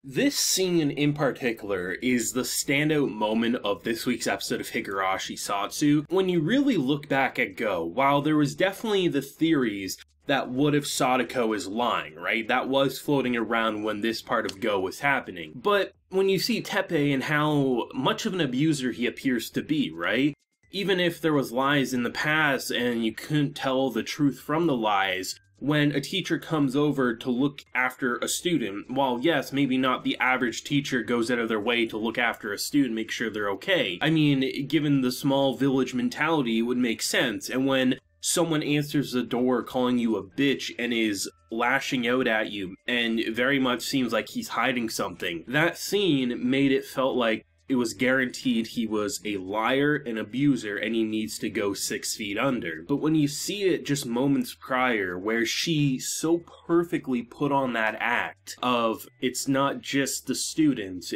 This scene in particular is the standout moment of this week's episode of Higurashi Satsu. When you really look back at Go, while there was definitely the theories that what if Sadako is lying, right? That was floating around when this part of Go was happening. But when you see Teppei and how much of an abuser he appears to be, right? Even if there was lies in the past and you couldn't tell the truth from the lies, when a teacher comes over to look after a student, while yes, maybe not the average teacher goes out of their way to look after a student, make sure they're okay. I mean, given the small village mentality, it would make sense. And when someone answers the door calling you a bitch and is lashing out at you, and very much seems like he's hiding something, that scene made it felt like it was guaranteed he was a liar, an abuser, and he needs to go 6 feet under. But when you see it just moments prior, where she so perfectly put on that act of, it's not just the students,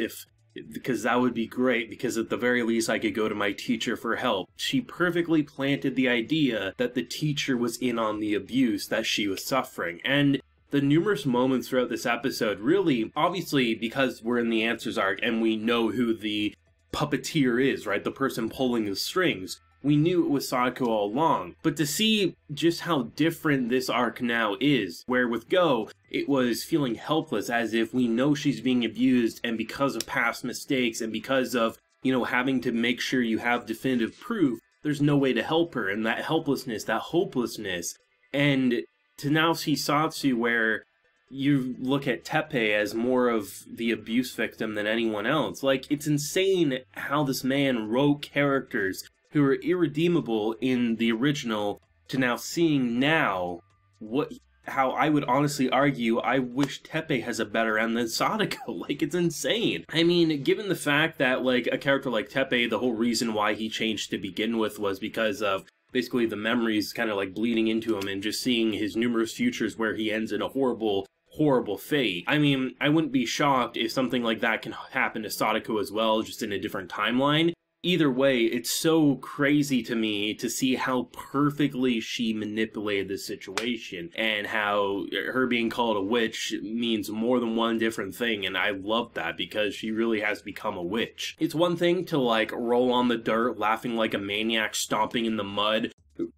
because that would be great, because at the very least I could go to my teacher for help. She perfectly planted the idea that the teacher was in on the abuse that she was suffering. And the numerous moments throughout this episode really, obviously, because we're in the Answers arc and we know who the puppeteer is, right? The person pulling the strings. We knew it was Sadako all along. But to see just how different this arc now is, where with Go, it was feeling helpless as if we know she's being abused, and because of past mistakes and because of, having to make sure you have definitive proof, there's no way to help her, and that helplessness, that hopelessness. And to now see Satsu where you look at Teppei as more of the abuse victim than anyone else. Like, it's insane how this man wrote characters who are irredeemable in the original to now seeing now how I would honestly argue I wish Teppei has a better end than Sadako. Like, it's insane. I mean, given the fact that, like, a character like Teppei, the whole reason why he changed to begin with was because of basically the memories kind of like bleeding into him and just seeing his numerous futures where he ends in a horrible fate. I mean, I wouldn't be shocked if something like that can happen to Sadako as well, just in a different timeline. Either way, it's so crazy to me to see how perfectly she manipulated the situation and how her being called a witch means more than one different thing, and I love that because she really has become a witch. It's one thing to like roll on the dirt laughing like a maniac, stomping in the mud,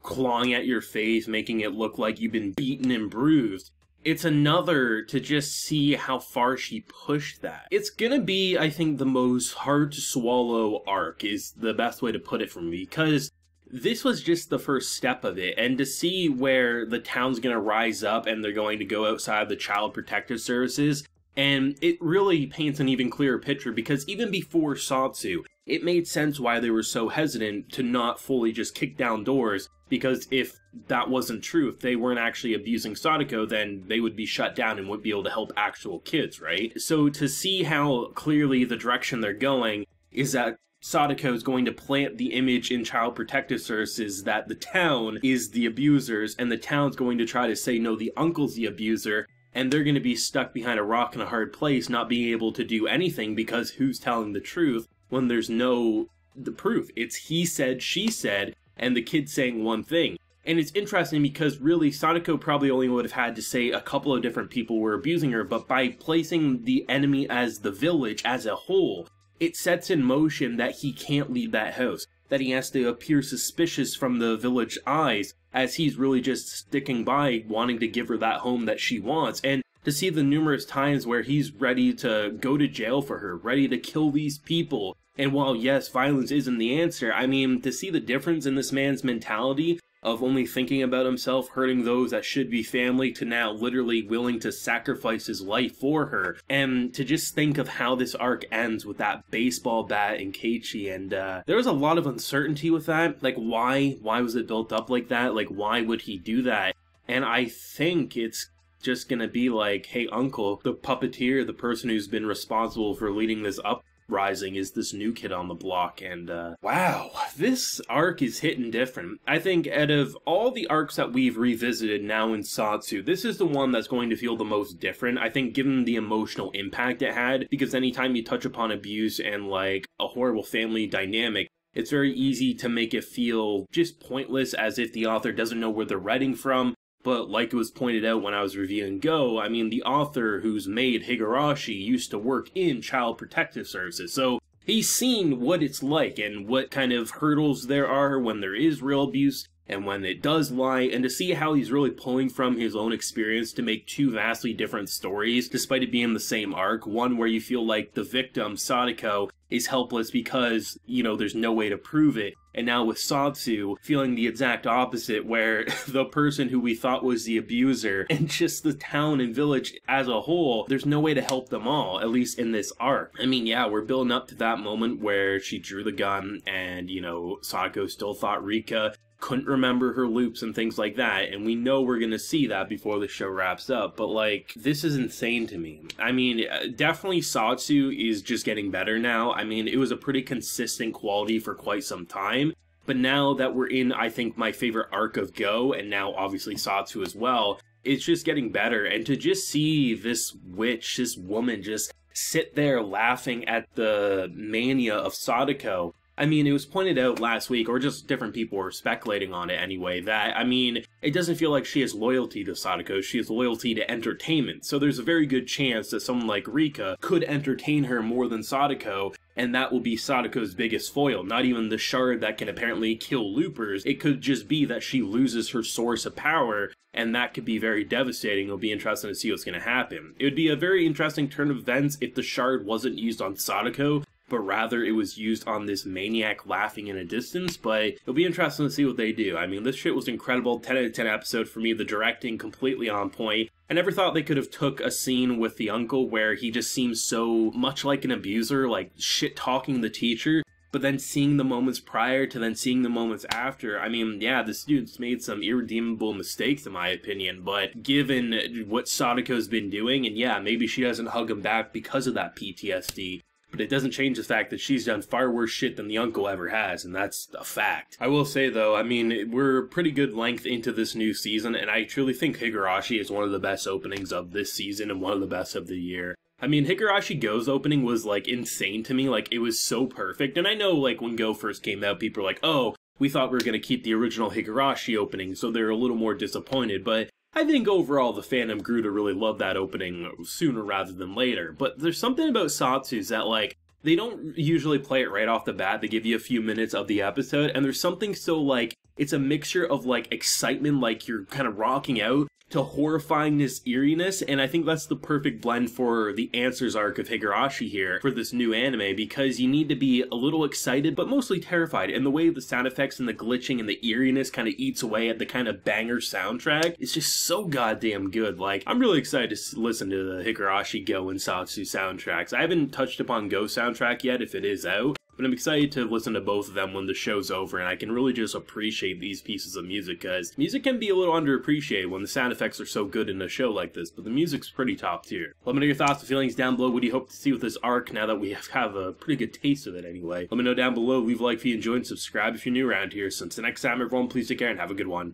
clawing at your face, making it look like you've been beaten and bruised. It's another to just see how far she pushed that. It's gonna be, I think, the most hard to swallow arc is the best way to put it for me, because this was just the first step of it, and to see where the town's gonna rise up and they're going to go outside the Child Protective Services, and it really paints an even clearer picture, because even before Satsu, it made sense why they were so hesitant to not fully just kick down doors, because if that wasn't true, if they weren't actually abusing Sadako, then they would be shut down and wouldn't be able to help actual kids, right? So to see how clearly the direction they're going is that Sadako is going to plant the image in Child Protective Services that the town is the abusers, and the town's going to try to say, no, the uncle's the abuser, and they're going to be stuck behind a rock in a hard place, not being able to do anything because who's telling the truth when there's no the proof? It's he said, she said, and the kid saying one thing. And it's interesting because really Sadako probably only would have had to say a couple of different people were abusing her, but by placing the enemy as the village as a whole, it sets in motion that he can't leave that house, that he has to appear suspicious from the village eyes, as he's really just sticking by wanting to give her that home that she wants. And to see the numerous times where he's ready to go to jail for her, ready to kill these people. And while, yes, violence isn't the answer, I mean, to see the difference in this man's mentality of only thinking about himself, hurting those that should be family, to now literally willing to sacrifice his life for her. And to just think of how this arc ends with that baseball bat and Keiichi. And there was a lot of uncertainty with that. Like, why was it built up like that? Like, why would he do that? And I think it's just gonna be like, hey, uncle, the puppeteer, the person who's been responsible for leading this uprising is this new kid on the block. And wow, this arc is hitting different. I think out of all the arcs that we've revisited now in Satsu, this is the one that's going to feel the most different. I think given the emotional impact it had, because anytime you touch upon abuse and like a horrible family dynamic, it's very easy to make it feel just pointless, as if the author doesn't know where they're writing from. But like it was pointed out when I was reviewing Go, I mean, the author who's made Higurashi used to work in Child Protective Services, so he's seen what it's like and what kind of hurdles there are when there is real abuse and when it does lie, and to see how he's really pulling from his own experience to make two vastly different stories, despite it being the same arc. One where you feel like the victim, Sadako, is helpless because, you know, there's no way to prove it. And now with Satsu, feeling the exact opposite, where the person who we thought was the abuser, and just the town and village as a whole, there's no way to help them all, at least in this arc. I mean, yeah, we're building up to that moment where she drew the gun, and, you know, Sadako still thought Rika couldn't remember her loops and things like that, and we know we're gonna see that before the show wraps up, but like, this is insane to me. I mean, definitely Satsu is just getting better now. I mean, it was a pretty consistent quality for quite some time, but now that we're in, I think, my favorite arc of Go, and now obviously Satsu as well, it's just getting better, and to just see this witch, this woman, just sit there laughing at the mania of Sadako. I mean, it was pointed out last week, or just different people were speculating on it anyway, that, I mean, it doesn't feel like she has loyalty to Sadako, she has loyalty to entertainment. So there's a very good chance that someone like Rika could entertain her more than Sadako, and that will be Sadako's biggest foil. Not even the shard that can apparently kill loopers. It could just be that she loses her source of power, and that could be very devastating. It'll be interesting to see what's going to happen. It would be a very interesting turn of events if the shard wasn't used on Sadako, but rather it was used on this maniac laughing in a distance, but it'll be interesting to see what they do. I mean, this shit was incredible, 10 out of 10 episode for me, the directing completely on point. I never thought they could have took a scene with the uncle where he just seems so much like an abuser, like shit-talking the teacher, but then seeing the moments prior to then seeing the moments after. I mean, yeah, the student's made some irredeemable mistakes in my opinion, but given what Sadako's been doing, and yeah, maybe she doesn't hug him back because of that PTSD, but it doesn't change the fact that she's done far worse shit than the uncle ever has, and that's a fact. I will say, though, I mean, we're pretty good length into this new season, and I truly think Higurashi is one of the best openings of this season and one of the best of the year. I mean, Higurashi Go's opening was, like, insane to me. Like, it was so perfect, and I know, like, when Go first came out, people were like, oh, we thought we were going to keep the original Higurashi opening, so they're a little more disappointed, but I think overall the fandom grew to really love that opening sooner rather than later. But there's something about Satsu's that, like, they don't usually play it right off the bat. They give you a few minutes of the episode, and there's something so, like, it's a mixture of, like, excitement, like you're kind of rocking out, to horrifyingness, eeriness, and I think that's the perfect blend for the Answers arc of Higurashi here for this new anime, because you need to be a little excited, but mostly terrified, and the way the sound effects and the glitching and the eeriness kind of eats away at the kind of banger soundtrack is just so goddamn good. Like, I'm really excited to listen to the Higurashi Go and Satsu soundtracks. I haven't touched upon Go soundtrack yet, if it is out, but I'm excited to listen to both of them when the show's over, and I can really just appreciate these pieces of music, because music can be a little underappreciated when the sound effects are so good in a show like this, but the music's pretty top tier. Let me know your thoughts and feelings down below. What do you hope to see with this arc now that we have a pretty good taste of it anyway? Let me know down below, leave a like if you enjoyed, and subscribe if you're new around here. So until next time, everyone, please take care and have a good one.